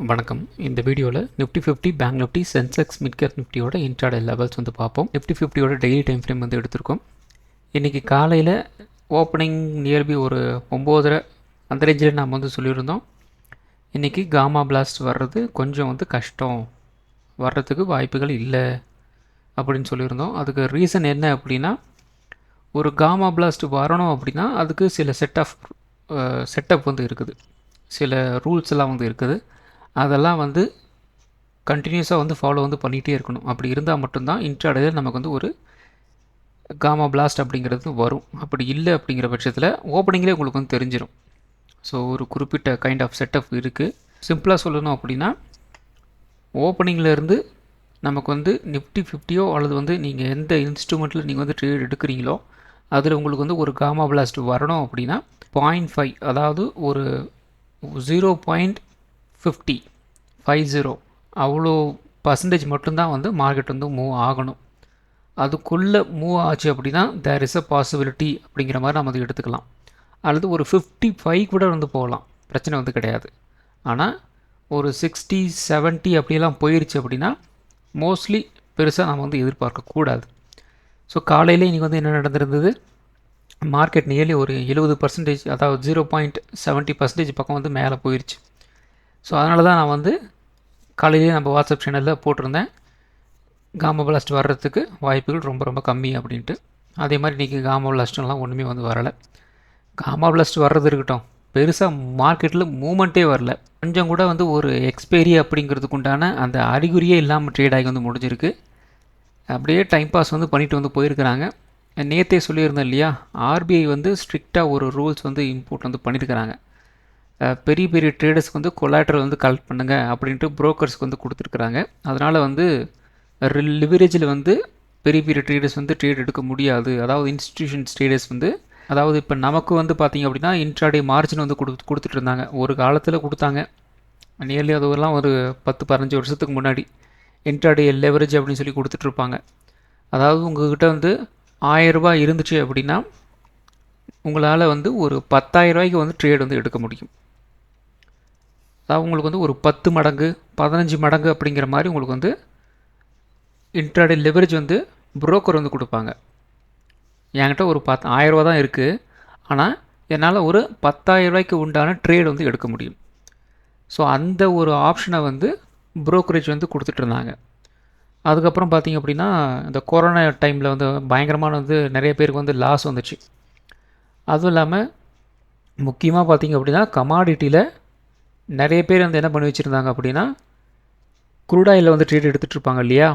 வணக்கம். இந்த வீடியோவில் Nifty 50 bank Nifty Sensex midcap நிஃப்டியோட இன்ட்ராடே லெவல்ஸ் வந்து பார்ப்போம். நிஃப்டி 50யோட டெய்லி டைம் ஃப்ரேம் வந்து எடுத்திருக்கோம். இன்றைக்கி காலையில் ஓப்பனிங் நியர்பி ஒரு 9:30 அந்த ரேஞ்சில் நாம் வந்து சொல்லியிருந்தோம். இன்றைக்கி காமா பிளாஸ்ட் வர்றது கொஞ்சம் வந்து கஷ்டம், வர்றதுக்கு வாய்ப்புகள் இல்லை அப்படின்னு சொல்லியிருந்தோம். அதுக்கு ரீசன் என்ன அப்படின்னா, ஒரு காமா பிளாஸ்ட் வரணும் அப்படின்னா அதுக்கு சில செட்டப் வந்து இருக்குது, சில ரூல்ஸ் எல்லாம் வந்து இருக்குது. அதெல்லாம் வந்து கண்டினியூஸாக வந்து ஃபாலோ வந்து பண்ணிகிட்டே இருக்கணும். அப்படி இருந்தால் மட்டும்தான் இன்ட்ராடேயில் நமக்கு வந்து ஒரு காமா பிளாஸ்ட் அப்படிங்கிறது வரும். அப்படி இல்லை அப்படிங்கிற பட்சத்தில் ஓப்பனிங்லேயே உங்களுக்கு வந்து தெரிஞ்சிடும். ஸோ ஒரு குறிப்பிட்ட கைண்ட் ஆஃப் செட்டப் இருக்குது. சிம்பிளாக சொல்லணும் அப்படின்னா, ஓப்பனிங்லேருந்து நமக்கு வந்து நிஃப்டி 50யோ அல்லது வந்து நீங்கள் எந்த இன்ஸ்ட்ருமெண்ட்டில் நீங்கள் வந்து ட்ரேட் எடுக்கிறீங்களோ அதில் உங்களுக்கு வந்து ஒரு காமா பிளாஸ்ட் வரணும் அப்படின்னா 0.5, அதாவது ஒரு 0.50 அவ்வளோ பர்சன்டேஜ் மட்டும்தான் வந்து மார்க்கெட் வந்து மூவ் ஆகணும். அதுக்குள்ளே மூவ் ஆச்சு அப்படின்னா தேர் இஸ் அ பாசிபிலிட்டி அப்படிங்கிற மாதிரி நம்ம அதை எடுத்துக்கலாம். அல்லது ஒரு 55 கூட வந்து போகலாம், பிரச்சனை வந்து கிடையாது. ஆனால் ஒரு 60, 70 அப்படியெல்லாம் போயிடுச்சு அப்படின்னா மோஸ்ட்லி பெருசாக நம்ம வந்து எதிர்பார்க்கக்கூடாது. ஸோ காலையில் இன்றைக்கி வந்து என்ன நடந்திருந்தது, மார்க்கெட் நியர்லி ஒரு 70%, அதாவது 0.70% பக்கம் வந்து மேலே போயிடுச்சு. ஸோ அதனால தான் நான் வந்து காலையிலேயே நம்ம வாட்ஸ்அப் சேனலில் போட்டிருந்தேன், காமா பிளாஸ்ட் வர்றதுக்கு வாய்ப்புகள் ரொம்ப ரொம்ப கம்மி அப்படின்ட்டு. அதே மாதிரி இன்றைக்கி காமா பிளாஸ்ட்லாம் ஒன்றுமே வந்து வரலை. காமா பிளாஸ்ட் வர்றது இருக்கட்டும், பெருசாக மார்க்கெட்டில் மூமெண்ட்டே வரல. கொஞ்சம் கூட வந்து ஒரு எக்ஸ்பைரி அப்படிங்கிறதுக்கு உண்டான அந்த அறிகுறியே இல்லாமல் ட்ரேட் ஆகி வந்து முடிஞ்சிருக்கு. அப்படியே டைம் பாஸ் வந்து பண்ணிட்டு வந்து போயிருக்கிறாங்க. நேற்றே சொல்லியிருந்தேன் இல்லையா, ஆர்பிஐ வந்து ஸ்ட்ரிக்டாக ஒரு ரூல்ஸ் வந்து இம்போர்ட் வந்து பண்ணியிருக்கிறாங்க. பெரிய பெரிய ட்ரேடர்ஸ்க்கு வந்து கொலாட்ரல் வந்து கலெக்ட் பண்ணுங்கள் அப்படின்ட்டு புரோக்கர்ஸ்க்கு வந்து கொடுத்துருக்குறாங்க. அதனால் வந்து லிவரேஜில் வந்து பெரிய பெரிய ட்ரேடர்ஸ் வந்து ட்ரேட் எடுக்க முடியாது. அதாவது இன்ஸ்டிடியூஷன்ஸ் ட்ரேடர்ஸ் வந்து, அதாவது இப்போ நமக்கு வந்து பார்த்திங்க அப்படின்னா இன்ட்ராடே மார்ஜின் வந்து கொடுத்துட்டு இருந்தாங்க. ஒரு காலத்தில் கொடுத்தாங்க, நியர்லி அதெல்லாம் ஒரு 10-15 வருஷத்துக்கு முன்னாடி இன்ட்ராடே லெவரேஜ் அப்படின்னு சொல்லி கொடுத்துட்ருப்பாங்க. அதாவது உங்கள்கிட்ட வந்து 1000 ரூபாய் இருந்துச்சு அப்படின்னா உங்களால் வந்து ஒரு 10,000 ரூபாய்க்கு வந்து ட்ரேட் வந்து எடுக்க முடியும். அதாவது உங்களுக்கு வந்து ஒரு 10 மடங்கு 15 மடங்கு அப்படிங்கிற மாதிரி உங்களுக்கு வந்து இன்ட்ராடே லெவரேஜ் வந்து புரோக்கர் வந்து கொடுப்பாங்க. என்கிட்ட ஒரு 10,000 ரூபா தான் இருக்குது, ஆனால் என்னால் ஒரு 10,000 ரூபாய்க்கு உண்டான ட்ரேட் வந்து எடுக்க முடியும். ஸோ அந்த ஒரு ஆப்ஷனை வந்து புரோக்கரேஜ் வந்து கொடுத்துட்ருந்தாங்க. அதுக்கப்புறம் பார்த்திங்க அப்படின்னா இந்த கொரோனா டைமில் வந்து பயங்கரமான வந்து நிறைய பேருக்கு வந்து லாஸ் வந்துச்சு. அதுவும் இல்லாமல் முக்கியமாக பார்த்திங்க அப்படின்னா கமாடிட்டியில் நிறைய பேர் வந்து என்ன பண்ணி வச்சுருந்தாங்க அப்படின்னா, க்ரூட் ஆயிலில் வந்து ட்ரேட் எடுத்துகிட்ருப்பாங்க இல்லையா,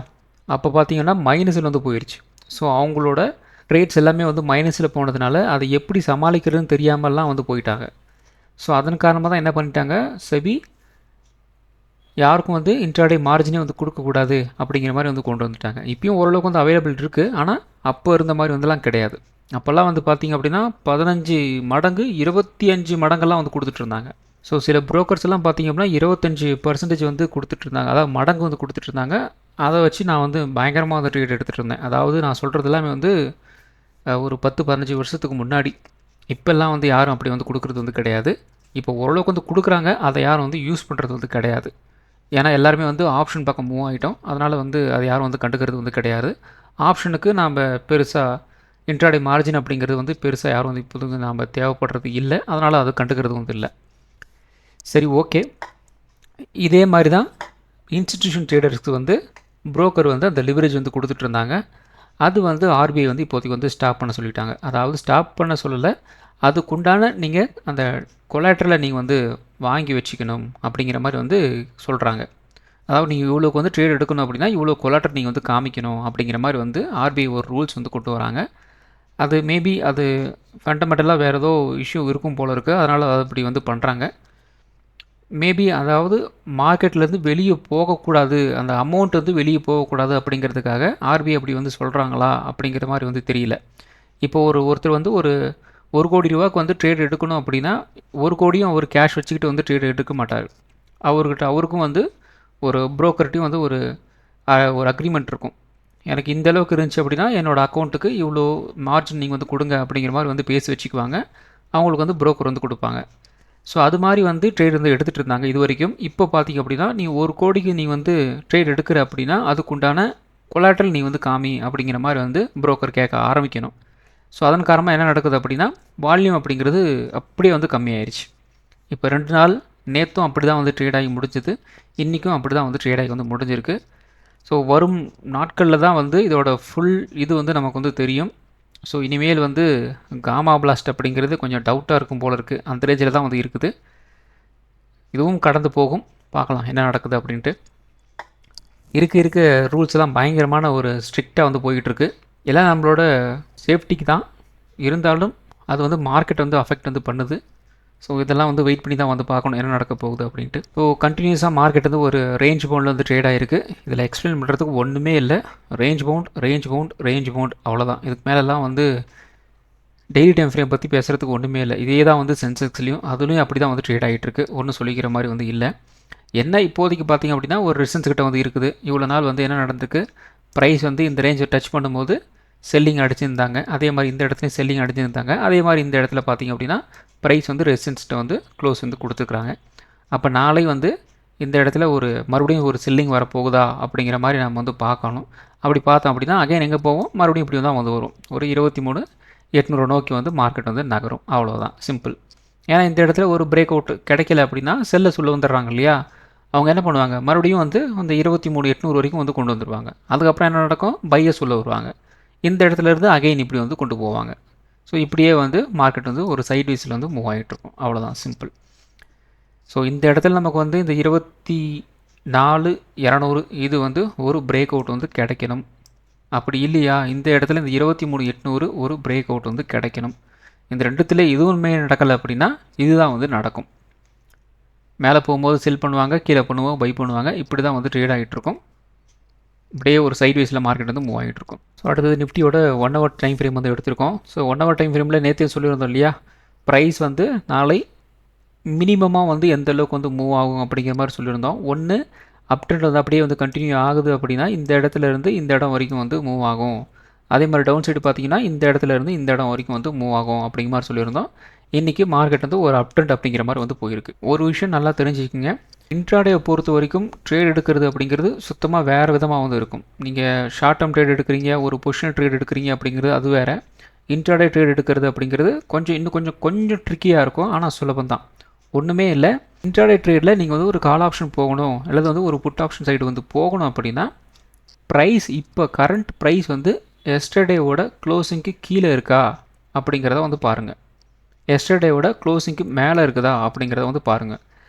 அப்போ பார்த்திங்கன்னா மைனஸில் வந்து போயிடுச்சு. ஸோ அவங்களோட ட்ரேட்ஸ் எல்லாமே வந்து மைனஸில் போனதுனால அதை எப்படி சமாளிக்கிறதுன்னு தெரியாமல்லாம் வந்து போயிட்டாங்க. ஸோ அதன் காரணமாக தான் என்ன பண்ணிட்டாங்க, செபி யாருக்கும் வந்து இன்ட்ராடே மார்ஜினே வந்து கொடுக்கக்கூடாது அப்படிங்கிற மாதிரி வந்து கொண்டு வந்துட்டாங்க. இப்பயும் ஓரளவுக்கு வந்து அவைலபிள் இருக்குது, ஆனால் அப்போ இருந்த மாதிரி வந்துலாம் கிடையாது. அப்போல்லாம் வந்து பார்த்திங்க அப்படின்னா 15 மடங்கு 25 மடங்கெல்லாம் வந்து கொடுத்துட்ருந்தாங்க. ஸோ சில புரோக்கர்ஸ் எல்லாம் பார்த்திங்க அப்படின்னா 25% வந்து கொடுத்துட்ருந்தாங்க, அதாவது மடங்கு வந்து கொடுத்துட்ருந்தாங்க. அதை வச்சு நான் வந்து பயங்கரமாக வந்து ட்ரேட் எடுத்துகிட்டு இருந்தேன். அதாவது நான் சொல்கிறது எல்லாமே வந்து ஒரு 10-15 வருஷத்துக்கு முன்னாடி. இப்போல்லாம் வந்து யாரும் அப்படி வந்து கொடுக்குறது வந்து கிடையாது. இப்போ ஓரளவுக்கு வந்து கொடுக்குறாங்க, அதை யாரும் வந்து யூஸ் பண்ணுறது வந்து கிடையாது. ஏன்னா எல்லாருமே வந்து ஆப்ஷன் பக்கம் மூவ் ஆகிட்டோம். அதனால் வந்து அதை யாரும் வந்து கண்டுக்கிறது வந்து கிடையாது. ஆப்ஷனுக்கு நாம் பெருசாக இன்ட்ராடே மார்ஜின் அப்படிங்கிறது வந்து பெருசாக யாரும் வந்து இப்போ வந்து நாம் தேவைப்படுறது இல்லை. அதனால் அதை கண்டுக்கிறது வந்து இல்லை. சரி, ஓகே. இதே மாதிரி தான் இன்ஸ்டிடியூஷன் ட்ரேடர்ஸ்க்கு வந்து புரோக்கர் வந்து அந்த லிவரேஜ் வந்து கொடுத்துட்ருந்தாங்க. அது வந்து ஆர்பிஐ வந்து இப்போதைக்கு வந்து ஸ்டாப் பண்ண சொல்லிட்டாங்க. அதாவது ஸ்டாப் பண்ண சொல்லலை, அதுக்குண்டான நீங்கள் அந்த கொலாட்ரலை நீங்கள் வந்து வாங்கி வச்சுக்கணும் அப்படிங்கிற மாதிரி வந்து சொல்கிறாங்க. அதாவது நீங்கள் இவ்வளோக்கு வந்து ட்ரேட் எடுக்கணும் அப்படின்னா இவ்வளோ கொலாட்ரல் நீங்கள் வந்து காமிக்கணும் அப்படிங்கிற மாதிரி வந்து ஆர்பிஐ ஒரு ரூல்ஸ் வந்து கொண்டு வராங்க. அது மேபி அது ஃபண்டமெண்டலாக வேறு ஏதோ இஷ்யூ இருக்கும் போல் இருக்குது, அதனால் அது அப்படி வந்து பண்ணுறாங்க. மேபி அதாவது மார்க்கெட்லேருந்து வெளியே போகக்கூடாது, அந்த அமௌண்ட் வந்து வெளியே போகக்கூடாது அப்படிங்கிறதுக்காக ஆர்பிஐ அப்படி வந்து சொல்கிறாங்களா அப்படிங்கிற மாதிரி வந்து தெரியல. இப்போ ஒருத்தர் வந்து ஒரு 1 கோடி ரூபாய்க்கு வந்து ட்ரேட் எடுக்கணும் அப்படின்னா 1 கோடியும் அவர் கேஷ் வச்சுக்கிட்டு வந்து ட்ரேட் எடுக்க மாட்டார். அவருக்கும் வந்து ஒரு புரோக்கர்ட்டையும் வந்து ஒரு அக்ரிமெண்ட் இருக்கும். எனக்கு இந்த அளவுக்கு இருந்துச்சு அப்படின்னா என்னோடய அக்கௌண்ட்டுக்கு இவ்வளோ மார்ஜின் நீங்கள் வந்து கொடுங்க அப்படிங்கிற மாதிரி வந்து பேசி வச்சுக்குவாங்க. அவங்களுக்கு வந்து புரோக்கர் வந்து கொடுப்பாங்க. ஸோ அது மாதிரி வந்து ட்ரேட் வந்து எடுத்துகிட்டு இருந்தாங்க இது வரைக்கும். இப்போ பார்த்தீங்க அப்படின்னா நீ 1 கோடிக்கு நீ வந்து ட்ரேட் எடுக்கிற அப்படின்னா அதுக்குண்டான கொலாட்ரல் நீ வந்து காமி அப்படிங்கிற மாதிரி வந்து புரோக்கர் கேட்க ஆரம்பிக்கணும். ஸோ அதன் காரணமாக என்ன நடக்குது அப்படின்னா வால்யூம் அப்படிங்கிறது அப்படியே வந்து கம்மியாயிருச்சு. இப்போ 2 நாள் நேற்றும் அப்படி தான் வந்து ட்ரேட் ஆகி முடிஞ்சது, இன்றைக்கும் அப்படி தான் வந்து ட்ரேட் ஆகி வந்து முடிஞ்சிருக்கு. ஸோ வரும் நாட்களில் தான் வந்து இதோட ஃபுல் இது வந்து நமக்கு வந்து தெரியும். ஸோ இனிமேல் வந்து காமா பிளாஸ்ட் அப்படிங்கிறது கொஞ்சம் டவுட்டாக இருக்கும் போல இருக்குது, அந்த ரேஞ்சில் தான் வந்து இருக்குது. இதுவும் கடந்து போகும், பார்க்கலாம் என்ன நடக்குது அப்படின்ட்டு. இருக்க ரூல்ஸ் எல்லாம் பயங்கரமான ஒரு ஸ்ட்ரிக்டாக வந்து போய்கிட்டுருக்கு. எல்லாம் நம்மளோட சேஃப்டிக்கு தான், இருந்தாலும் அது வந்து மார்க்கெட் வந்து அஃபெக்ட் வந்து பண்ணுது. ஸோ இதெல்லாம் வந்து வெயிட் பண்ணி தான் வந்து பார்க்கணும் என்ன நடக்க போகுது அப்படின்ட்டு. ஸோ கண்டினியூஸாக மார்க்கெட் வந்து ஒரு ரேஞ்ச் பவுண்டில் வந்து ட்ரேட் ஆகிருக்கு. இதில் எக்ஸ்பிளைன் பண்ணுறதுக்கு ஒன்றுமே இல்லை. Range bound range bound range bound அவ்வளோதான். இதுக்கு மேலெல்லாம் வந்து டெய்லி டைம் ஃப்ரேம் பற்றி பேசுகிறதுக்கு ஒன்றுமே இல்லை. இதே தான் வந்து சென்செக்ஸ்லையும் அதுலேயும் அப்படி தான் வந்து ட்ரேட் ஆகிட்டுருக்கு. ஒன்றும் சொல்லிக்கிற மாதிரி வந்து இல்லை. என்ன இப்போதைக்கு பார்த்திங்க அப்படின்னா ஒரு ரெசிஸ்டன்ஸ் கிட்ட வந்து இருக்குது. இவ்வளோ நாள் வந்து என்ன நடந்திருக்கு, ப்ரைஸ் வந்து இந்த ரேஞ்சை டச் பண்ணும்போது செல்லிங் அடிச்சிருந்தாங்க, அதே மாதிரி இந்த இடத்துலையும் செல்லிங் அடிச்சிருந்தாங்க. அதே மாதிரி இந்த இடத்துல பார்த்திங்க அப்படின்னா ப்ரைஸ் வந்து ரெசிஸ்டன்ஸ்ட்டை வந்து க்ளோஸ் வந்து கொடுத்துருக்குறாங்க. அப்போ நாளை வந்து இந்த இடத்துல ஒரு மறுபடியும் ஒரு செல்லிங் வரப்போகுதா அப்படிங்கிற மாதிரி நம்ம வந்து பார்க்கணும். அப்படி பார்த்தோம் அப்படின்னா அகைன் எங்கே போவோம், மறுபடியும் இப்படி தான் வந்து வரும். ஒரு 23,800 நோக்கி வந்து மார்க்கெட் வந்து நகரும். அவ்வளோதான், சிம்பிள். ஏன்னா இந்த இடத்துல ஒரு பிரேக் அவுட் கிடைக்கல அப்படின்னா செல்லை சொல்ல வந்துடுறாங்க இல்லையா, அவங்க என்ன பண்ணுவாங்க, மறுபடியும் வந்து அந்த 23,800 வரைக்கும் வந்து கொண்டு வந்துடுவாங்க. அதுக்கப்புறம் என்ன நடக்கும், பையை சொல்ல வருவாங்க. இந்த இடத்துலேருந்து அகைன் இப்படி வந்து கொண்டு போவாங்க. ஸோ இப்படியே வந்து மார்க்கெட் வந்து ஒரு சைட்வேஸில் வந்து மூவ் ஆகிட்டுருக்கும். அவ்வளோதான், சிம்பிள். ஸோ இந்த இடத்துல நமக்கு வந்து இந்த 24,200 இது வந்து ஒரு பிரேக் அவுட் வந்து கிடைக்கணும். அப்படி இல்லையா இந்த இடத்துல இந்த 23,800 ஒரு பிரேக் அவுட் வந்து கிடைக்கணும். இந்த ரெண்டுத்தில் எதுவுமே நடக்கலை அப்படின்னா இதுதான் வந்து நடக்கும். மேலே போகும்போது செல் பண்ணுவாங்க, கீழே பண்ணுவோம் பை பண்ணுவாங்க. இப்படி தான் வந்து ட்ரேட் ஆகிட்டுருக்கும். இப்படியே ஒரு சைட்வேஸில் மார்க்கெட் வந்து மூவ் ஆகிட்டுருக்கும். ஸோ அடுத்தது நிஃப்டியோட 1 ஹவர் டைம் ஃப்ரேம் வந்து எடுத்திருக்கோம். ஸோ 1 ஹவர் டைம் ஃப்ரேமில் நேற்றே சொல்லியிருந்தோம் இல்லையா, ப்ரைஸ் வந்து நாளை மினிமமாக வந்து எந்த அளவுக்கு வந்து மூவ் ஆகும் அப்படிங்கிற மாதிரி சொல்லியிருந்தோம். ஒன்று அப் ட்ரெண்ட் வந்து அப்படியே வந்து கண்டினியூ ஆகுது அப்படின்னா இந்த இடத்துல இருந்து இந்த இடம் வரைக்கும் வந்து மூவ் ஆகும். அதே மாதிரி டவுன் சைடு பார்த்தீங்கன்னா இந்த இடத்துல இருந்து இந்த இடம் வரைக்கும் வந்து மூவ் ஆகும் அப்படிங்கிற மாதிரி சொல்லியிருந்தோம். இன்றைக்கி மார்க்கெட் வந்து ஒரு அப் ட்ரெண்ட் அப்படிங்கிற மாதிரி வந்து போயிருக்கு. ஒரு விஷயம் நல்லா தெரிஞ்சுக்கோங்க, இன்ட்ராடேவை பொறுத்த வரைக்கும் ட்ரேட் எடுக்கிறது அப்படிங்கிறது சுத்தமாக வேறு விதமாக வந்து இருக்கும். நீங்கள் ஷார்ட் டேர்ம் ட்ரேட் எடுக்கிறீங்க, ஒரு பொசிஷன் ட்ரேட் எடுக்கிறீங்க அப்படிங்கிறது அது வேறு. இன்ட்ராடே ட்ரேட் எடுக்கிறது அப்படிங்கிறது கொஞ்சம் ட்ரிக்கியாக இருக்கும், ஆனால் சுலபம் தான், ஒன்றுமே இல்லை. இன்ட்ராடே ட்ரேடில் நீங்கள் வந்து ஒரு கால் ஆப்ஷன் போகணும் அல்லது வந்து ஒரு புட் ஆப்ஷன் சைடு வந்து போகணும் அப்படின்னா ப்ரைஸ் இப்போ கரண்ட் ப்ரைஸ் வந்து எஸ்டர்டேவோட க்ளோசிங்க்கு கீழே இருக்கா அப்படிங்கிறத வந்து பாருங்கள். எஸ்டர்டேவோட க்ளோசிங்க்கு மேலே இருக்குதா அப்படிங்கிறத வந்து பாருங்கள்.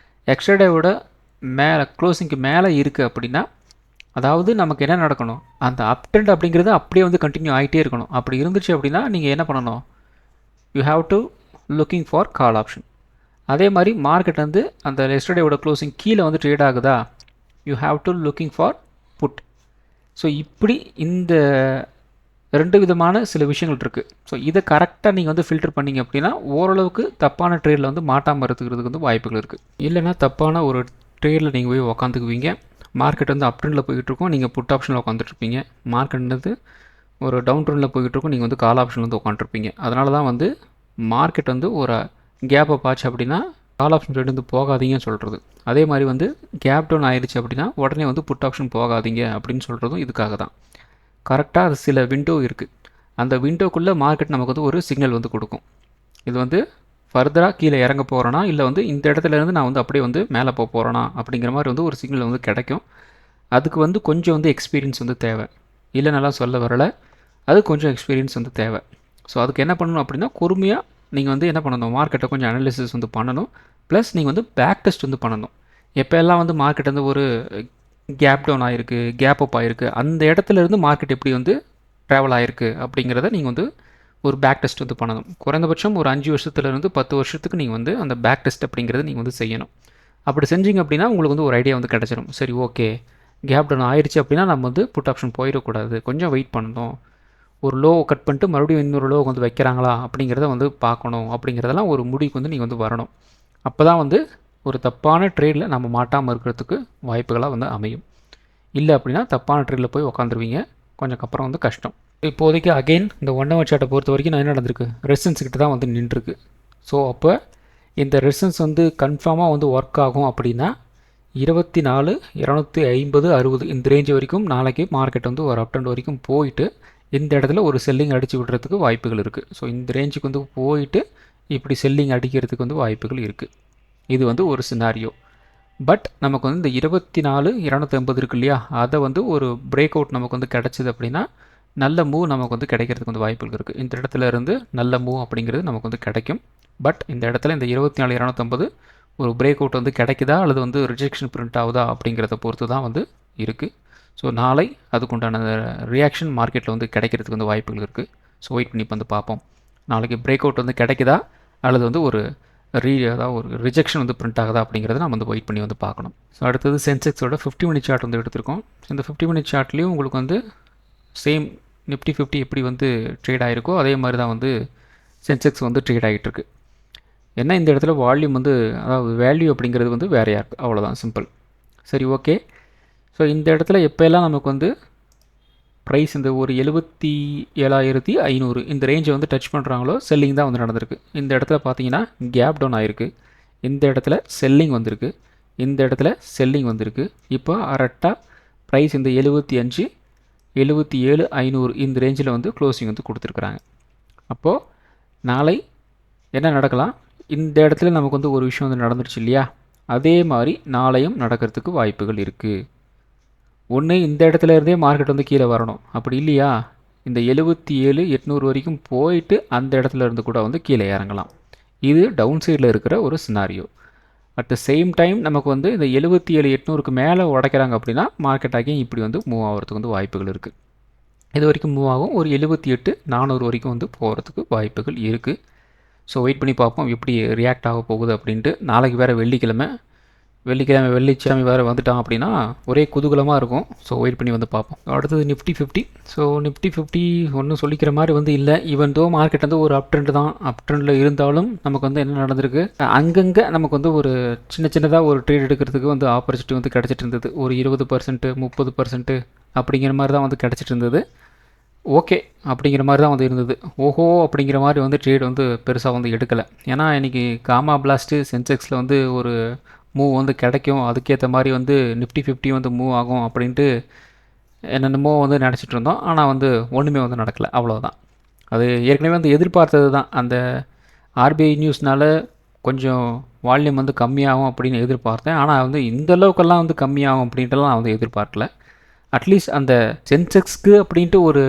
எஸ்டர்டேவோட மேலே க்ளோசிங்க்கு மேலே இருக்குது அப்படின்னா அதாவது நமக்கு என்ன நடக்கணும், அந்த அப் ட்ரெண்ட் அப்படிங்கிறது அப்படியே வந்து கண்டினியூ ஆகிட்டே இருக்கணும். அப்படி இருந்துச்சு அப்படின்னா நீங்கள் என்ன பண்ணணும், you have to looking for call option. அதே மாதிரி மார்க்கெட் வந்து அந்த எஸ்டர்டேவோட க்ளோசிங் கீழே வந்து ட்ரேட் ஆகுதா, you have to looking for put. So இப்படி இந்த 2 விதமான சில விஷயங்கள் இருக்குது. ஸோ இதை கரெக்டாக நீங்கள் வந்து ஃபில்டர் பண்ணிங்க அப்படின்னா ஓரளவுக்கு தப்பான ட்ரேடில் வந்து மாட்டாமல் இருக்கிறதுக்கு வந்து வாய்ப்புகள் இருக்குது. இல்லைனா தப்பான ஒரு ட்ரேடில் நீங்கள் போய் உக்காந்துக்குவீங்க. மார்க்கெட் வந்து அப் ட்ரெண்டில் போய்கிட்டுருக்கோம், நீங்கள் புட் ஆப்ஷனில் உட்காந்துட்ருப்பீங்க. மார்க்கெட் வந்து ஒரு டவுன் ட்ரெண்டில் போய்கிட்டுருக்கோம், நீங்கள் வந்து கால் ஆப்ஷனில் வந்து உட்காந்துருப்பீங்க. அதனால தான் வந்து மார்க்கெட் வந்து ஒரு கேப்பை பார்த்து அப்படின்னா கால் ஆப்ஷன் ட்ரேட் வந்து போகாதீங்கன்னு சொல்கிறது. அதே மாதிரி வந்து கேப் டவுன் ஆயிடுச்சு அப்படின்னா உடனே வந்து புட் ஆப்ஷன் போகாதீங்க அப்படின்னு சொல்கிறதும் இதுக்காக தான். கரெக்டாக அது சில விண்டோ இருக்குது, அந்த விண்டோக்குள்ளே மார்க்கெட் நமக்கு வந்து ஒரு சிக்னல் வந்து கொடுக்கும். இது வந்து ஃபர்தராக கீழே இறங்க போகிறேன்னா இல்லை வந்து இந்த இடத்துலேருந்து நான் வந்து அப்படியே வந்து மேலே போக போகிறேன்னா அப்படிங்கிற மாதிரி வந்து ஒரு சிக்னல் வந்து கிடைக்கும். அதுக்கு வந்து கொஞ்சம் வந்து எக்ஸ்பீரியன்ஸ் வந்து தேவை. இல்லை நல்லா சொல்ல வரலை, அது கொஞ்சம் எக்ஸ்பீரியன்ஸ் வந்து தேவை. ஸோ அதுக்கு என்ன பண்ணணும் அப்படின்னா பொறுமையாக நீங்கள் வந்து என்ன பண்ணணும், மார்க்கெட்டை கொஞ்சம் அனாலிசிஸ் வந்து பண்ணணும். ப்ளஸ் நீங்கள் வந்து பேக் டெஸ்ட் வந்து பண்ணணும். எப்போ எல்லாம் வந்து மார்க்கெட் வந்து ஒரு கேப் டவுன் ஆகிருக்கு, கேப் அப் ஆகிருக்கு, அந்த இடத்துல இருந்து மார்க்கெட் எப்படி வந்து ட்ராவல் ஆகிருக்கு அப்படிங்கிறத நீங்கள் வந்து ஒரு பேக் டெஸ்ட் வந்து பண்ணணும். குறைந்தபட்சம் ஒரு 5 வருஷத்துலேருந்து 10 வருஷத்துக்கு நீங்கள் வந்து அந்த பேக் டெஸ்ட் அப்படிங்கிறத நீங்கள் வந்து செய்யணும். அப்படி செஞ்சிங்க அப்படின்னா உங்களுக்கு வந்து ஒரு ஐடியா வந்து கிடச்சிடும். சரி, ஓகே, கேப் டவுன் ஆயிடுச்சு அப்படின்னா நம்ம வந்து புட் ஆப்ஷன் போயிடக்கூடாது, கொஞ்சம் வெயிட் பண்ணணும், ஒரு லோ கட் பண்ணிட்டு மறுபடியும் இன்னொரு லோ வந்து வைக்கிறாங்களா அப்படிங்கிறத வந்து பார்க்கணும். அப்படிங்கிறதெல்லாம் ஒரு முடிவுக்கு வந்து நீங்கள் வந்து வரணும். அப்போ தான் வந்து ஒரு தப்பான ட்ரேடில் நம்ம மாட்டாமல் இருக்கிறதுக்கு வாய்ப்புகளாக வந்து அமையும். இல்லை அப்படின்னா தப்பான ட்ரேடில் போய் உக்காந்துருவீங்க, கொஞ்சம் அப்புறம் வந்து கஷ்டம். இப்போதைக்கு அகெயின் இந்த 1 ஹவர் சார்ட்டை பொறுத்த வரைக்கும் நான் என்ன நடந்திருக்கு, ரெசிஸ்டன்ஸ் கிட்ட தான் வந்து நின்றுருக்கு. ஸோ அப்போ இந்த ரெசிஸ்டன்ஸ் வந்து கன்ஃபார்மாக வந்து ஒர்க் ஆகும் அப்படின்னா 24 250 60 இந்த ரேஞ்ச் வரைக்கும் நாளைக்கு மார்க்கெட் வந்து ஒரு அப் ட்ரெண்ட் வரைக்கும் போயிட்டு இந்த இடத்துல ஒரு செல்லிங் அடித்து விடுறதுக்கு வாய்ப்புகள் இருக்குது. ஸோ இந்த ரேஞ்சுக்கு வந்து போயிட்டு இப்படி செல்லிங் அடிக்கிறதுக்கு வந்து வாய்ப்புகள் இருக்குது. இது வந்து ஒரு சினாரியோ. பட் நமக்கு வந்து இந்த 24 250 இருக்கு இல்லையா, அதை வந்து ஒரு பிரேக் அவுட் நமக்கு வந்து கிடச்சிது அப்படின்னா நல்ல மூவ் நமக்கு வந்து கிடைக்கிறதுக்கு வந்து வாய்ப்புகள் இருக்குது. இந்த இடத்துல இருந்து நல்ல மூவ் அப்படிங்கிறது நமக்கு வந்து கிடைக்கும். பட் இந்த இடத்துல இந்த 24 250 ஒரு பிரேக் அவுட் வந்து கிடைக்குதா அல்லது வந்து ரிஜெக்ஷன் பிரிண்ட் ஆகுதா அப்படிங்கிறத பொறுத்து தான் வந்து இருக்குது. ஸோ நாளை அதுக்குண்டான ரியாக்ஷன் மார்க்கெட்டில் வந்து கிடைக்கிறதுக்கு வந்து வாய்ப்புகள் இருக்குது. ஸோ வெயிட் பண்ணி வந்து பார்ப்போம் நாளைக்கு பிரேக் அவுட் வந்து கிடைக்குதா அல்லது வந்து ஒரு அதாவது ஒரு ரிஜெக்ஷன் வந்து பிரிண்ட் ஆகுதா அப்படிங்கிறத நம்ம வந்து வெயிட் பண்ணி வந்து பார்க்கணும். ஸோ அடுத்தது சென்செக்ஸோட 50 மினிட் சார்ட் வந்து எடுத்திருக்கோம். இந்த 50 மினிட் சார்ட்லேயும் உங்களுக்கு வந்து சேம் நிஃப்டி 50 எப்படி வந்து ட்ரேட் ஆகிருக்கோ அதே மாதிரி தான் வந்து சென்செக்ஸ் வந்து ட்ரேட் ஆகிட்டுருக்கு. ஏன்னா இந்த இடத்துல வால்யூம் வந்து அதாவது வேல்யூ அப்படிங்கிறது வந்து வேறையாக இருக்குது, அவ்வளோதான், சிம்பிள். சரி, ஓகே. ஸோ இந்த இடத்துல எப்போல்லாம் நமக்கு வந்து ப்ரைஸ் இந்த ஒரு 77,500 இந்த ரேஞ்சை வந்து டச் பண்ணுறாங்களோ செல்லிங் தான் வந்து நடந்திருக்கு. இந்த இடத்துல பார்த்தீங்கன்னா கேப் டவுன் ஆகிருக்கு, இந்த இடத்துல செல்லிங் வந்திருக்கு, இந்த இடத்துல செல்லிங் வந்திருக்கு. இப்போ கரெக்டாக ப்ரைஸ் இந்த 75 77,500 இந்த ரேஞ்சில் வந்து க்ளோசிங் வந்து கொடுத்துருக்குறாங்க. அப்போது நாளை என்ன நடக்கலாம், இந்த இடத்துல நமக்கு வந்து ஒரு விஷயம் வந்து நடந்துருச்சு இல்லையா, அதே மாதிரி நாளையும் நடக்கிறதுக்கு வாய்ப்புகள் இருக்குது. ஒன்று இந்த இடத்துல இருந்தே மார்க்கெட் வந்து கீழே வரணும், அப்படி இல்லையா இந்த 77,800 வரைக்கும் போயிட்டு அந்த இடத்துல இருந்து கூட வந்து கீழே இறங்கலாம். இது டவுன் சைடில் இருக்கிற ஒரு scenario. At the same time நமக்கு வந்து இந்த 77,800க்கு மேலே உடைக்கிறாங்க அப்படின்னா மார்க்கெட் ஆகியும் இப்படி வந்து மூவ் ஆகிறதுக்கு வந்து வாய்ப்புகள் இருக்குது. இது வரைக்கும் மூவ் ஆகும், ஒரு 78,400 வரைக்கும் வந்து போகிறதுக்கு வாய்ப்புகள் இருக்குது. ஸோ வெயிட் பண்ணி பார்ப்போம் எப்படி ரியாக்ட் ஆக போகுது அப்படின்ட்டு. நாளைக்கு வேறு வெள்ளிக்கிழமை வெள்ளிக்கிழமை வேறு வந்துட்டான் அப்படின்னா ஒரே குதூகலமாக இருக்கும். ஸோ வெயிட் பண்ணி வந்து பார்ப்போம். அடுத்தது நிஃப்டி 50. ஸோ நிஃப்டி 50 ஒன்றும் சொல்லிக்கிற மாதிரி வந்து இல்லை. ஈவன் தோ மார்க்கெட் வந்து ஒரு அப் ட்ரெண்ட் தான், அப் ட்ரெண்டில் இருந்தாலும் நமக்கு வந்து என்ன நடந்திருக்கு, அங்கங்கே நமக்கு வந்து ஒரு சின்னதாக ஒரு ட்ரேட் எடுக்கிறதுக்கு வந்து ஆப்பர்ச்சுனிட்டி வந்து கிடச்சிட்டு இருந்தது. ஒரு 20% 30% அப்படிங்கிற மாதிரி தான் வந்து கிடச்சிட்டு இருந்தது. ஓகே அப்படிங்கிற மாதிரி தான் வந்து இருந்தது. ஓஹோ அப்படிங்கிற மாதிரி வந்து ட்ரேட் வந்து பெருசாக வந்து எடுக்கலை. ஏன்னா இன்றைக்கி காமா பிளாஸ்ட்டு சென்செக்ஸில் வந்து ஒரு மூவ் வந்து கிடைக்கும், அதுக்கேற்ற மாதிரி வந்து நிஃப்டி 50 வந்து மூவ் ஆகும் அப்படின்ட்டு என்னென்னமோ வந்து நினச்சிட்டு இருந்தோம். ஆனால் வந்து ஒன்றுமே வந்து நடக்கலை, அவ்வளோதான். அது ஏற்கனவே வந்து எதிர்பார்த்தது தான். அந்த ஆர்பிஐ நியூஸ்னால் கொஞ்சம் வால்யூம் வந்து கம்மியாகும் அப்படின்னு எதிர்பார்த்தேன். ஆனால் வந்து இந்த அளவுக்கெல்லாம் வந்து கம்மியாகும் அப்படின்ட்டுலாம் நான் வந்து எதிர்பார்க்கல. அட்லீஸ்ட் அந்த சென்செக்ஸ்க்கு அப்படின்ட்டு ஒரு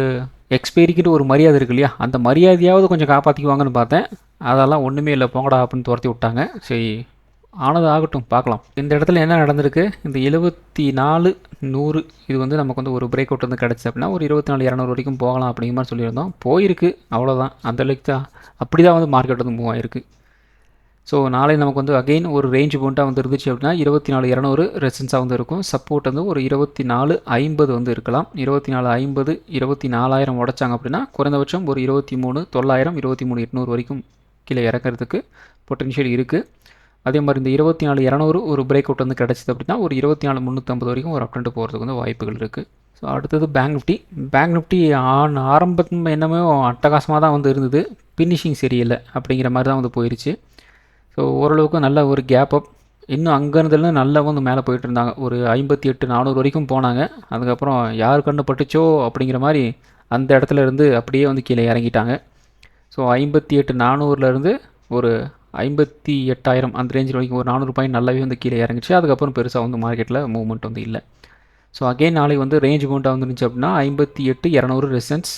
எக்ஸ்பைரிக்கிட்டு ஒரு மரியாதை இருக்கு இல்லையா, அந்த மரியாதையாவது கொஞ்சம் காப்பாற்றிக்குவாங்கன்னு பார்த்தேன். அதெல்லாம் ஒன்றுமே இல்லை, போங்கடா அப்படின்னு துரத்தி விட்டாங்க. சரி, ஆனது ஆகட்டும், பார்க்கலாம். இந்த இடத்துல என்ன நடந்திருக்கு, இந்த 74,100 இது வந்து நமக்கு வந்து ஒரு பிரேக் அவுட் வந்து கிடச்சி அப்படின்னா ஒரு 24,200 வரைக்கும் போகலாம் அப்படிங்கிற மாதிரி சொல்லியிருந்தோம். போயிருக்கு, அவ்வளோதான். அந்த அளவுக்கு தான், அப்படி தான் வந்து மார்க்கெட் வந்து மூவ் ஆகிருக்கு. ஸோ நாளை நமக்கு வந்து அகெயின் ஒரு ரேஞ்ச் போண்டாக வந்து இருந்துச்சு அப்படின்னா 24,200 ரெசிஸ்டன்ஸாக வந்து இருக்கும். சப்போர்ட் வந்து ஒரு 24,50 வந்து இருக்கலாம். 24,50 24,000 உடைச்சாங்க அப்படின்னா குறைந்தபட்சம் ஒரு 23,900 23,800 வரைக்கும் கீழே இறக்கிறதுக்கு பொட்டென்ஷியல் இருக்குது. அதே மாதிரி இந்த 24,200 ஒரு பிரேக் அவுட் வந்து கிடச்சிது அப்படின்னா ஒரு 24,350 வரைக்கும் ஒரு அப்டெண்ட் போகிறதுக்கு வந்து வாய்ப்புகள் இருக்குது. ஸோ அடுத்தது பேங்க் நிஃப்டி ஆரம்பம் என்னமோ அட்டகாசமாக தான் வந்து இருந்தது, ஃபினிஷிங் சரியில்லை அப்படிங்கிற மாதிரி தான் வந்து போயிடுச்சு. ஸோ ஓரளவுக்கு நல்ல ஒரு கேப் அப், இன்னும் அங்கேருந்துலாம் நல்லா வந்து மேலே போயிட்டு இருந்தாங்க. ஒரு 58,400 வரைக்கும் போனாங்க. அதுக்கப்புறம் யார் கண்ணு பட்டுச்சோ அப்படிங்கிற மாதிரி அந்த இடத்துல இருந்து அப்படியே வந்து கீழே இறங்கிட்டாங்க. ஸோ 58,400லேருந்து ஒரு 58,000 அந்த ரேஞ்சில் வரைக்கும் ஒரு 400 பாயிண்ட் நல்லாவே வந்து கீழே இறங்கிச்சு. அதுக்கப்புறம் பெருசாக வந்து மார்க்கெட்டில் மூவ்மெண்ட் வந்து இல்லை. ஸோ அகெயின் நாளைக்கு வந்து ரேஞ்ச் மூவ்மெண்ட்டாக வந்துருந்துச்சு அப்படின்னா 58,200 ரெசிஸ்டன்ஸ்,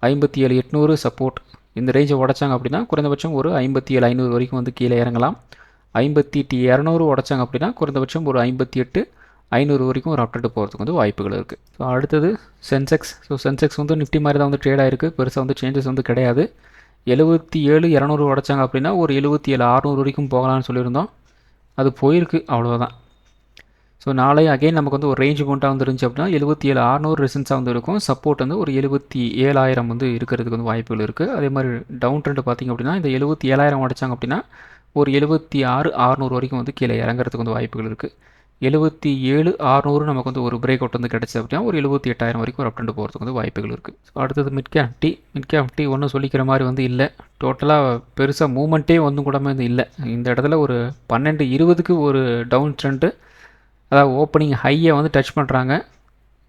57,800 சப்போர்ட். இந்த ரேஞ்சை உடைச்சாங்க அப்படின்னா குறைந்தபட்சம் ஒரு 57,500 வரைக்கும் வந்து கீழே இறங்கலாம். 58,200 உடைச்சாங்க அப்படின்னா குறைந்தபட்சம் ஒரு 58,500 வரைக்கும் ஒரு அப்டேட் போகிறதுக்கு வந்து வாய்ப்புகள் இருக்குது. ஸோ அடுத்தது சென்செக்ஸ். ஸோ சென்செக்ஸ் வந்து நிஃப்டி மாதிரி தான் வந்து ட்ரேட் ஆகிருக்கு, பெருசாக வந்து சேஞ்சஸ் வந்து கிடையாது. 77,200 உடைச்சாங்க அப்படின்னா ஒரு 77,600 வரைக்கும் போகலான்னு சொல்லியிருந்தோம், அது போயிருக்கு, அவ்வளோதான். ஸோ நாளை அகெயின் நமக்கு வந்து ஒரு ரேஞ்ச் மூவ்மெண்ட்டாக வந்து இருந்துச்சு அப்படின்னா 77,600 ரெசிஸ்டன்ஸாக வந்து இருக்கும். சப்போர்ட் வந்து ஒரு 77,000 வந்து இருக்கிறதுக்கு வந்து வாய்ப்புகள் இருக்குது. அதே மாதிரி டவுன் ட்ரெண்ட் பார்த்திங்க அப்படின்னா இந்த 77,000 உடைச்சாங்க அப்படின்னா ஒரு 76,600 வரைக்கும் வந்து கீழே இறங்குறதுக்கு வந்து வாய்ப்புகள் இருக்குது. 77,600 நமக்கு வந்து ஒரு பிரேக் அவுட் வந்து கிடச்சி அப்படின்னா ஒரு 78,000 வரைக்கும் ஒரு அப் ட்ரெண்ட் போகிறதுக்கு வந்து வாய்ப்புகள் இருக்குது. ஸோ அடுத்தது மிட் கேப் டீ ஒன்றும் சொல்லிக்கிற மாதிரி வந்து இல்லை. டோட்டலாக பெருசாக மூமெண்ட்டே ஒன்றும் கூடமே வந்து இல்லை. இந்த இடத்துல ஒரு 12:20க்கு ஒரு டவுன் ட்ரெண்டு, அதாவது ஓப்பனிங் ஹையை வந்து டச் பண்ணுறாங்க,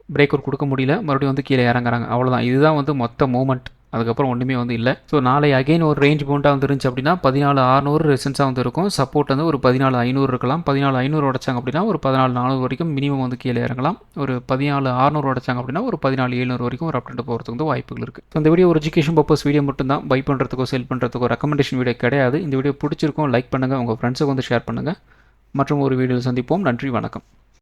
பிரேக் அவுட் கொடுக்க முடியல, மறுபடியும் வந்து கீழே இறங்குறாங்க, அவ்வளோதான். இதுதான் வந்து மொத்த மூமெண்ட். அதுக்கப்புறம் ஒன்றுமே வந்து இல்லை. ஸோ நாளை அகைன் ஒரு ரேஞ்ச் பவுண்டாக வந்து இருந்துச்சு அப்படின்னா 14,600 ரெசன்ஸாக வந்து இருக்கும். சப்போர்ட் வந்து ஒரு 14,500 இருக்கலாம். 14,500 உடைச்சாங்க அப்படின்னா ஒரு 14,400 வரைக்கும் மினிமம் வந்து கீழே இறங்கலாம். ஒரு 14,600 உடைச்சாங்க அப்படின்னா ஒரு 14,700 வரைக்கும் ஒரு அப்டேட் போகிறதுக்கு வந்து வாய்ப்புகள் இருக்குது. ஸோ இந்த வீடியோ ஒரு எஜுகேஷன் பர்பஸ் வீடியோ மட்டும் தான். பை பண்ணுறதுக்கோ செல் பண்ணுறதுக்கோ ரெக்கமெண்டேஷன் வீடியோ கிடையாது. இந்த வீடியோ பிடிச்சிருக்கும் லைக் பண்ணுங்கள், உங்கள் ஃப்ரெண்ட்ஸுக்கு வந்து ஷேர் பண்ணுங்கள். மற்றும் ஒரு வீடியோவில் சந்திப்போம். நன்றி, வணக்கம்.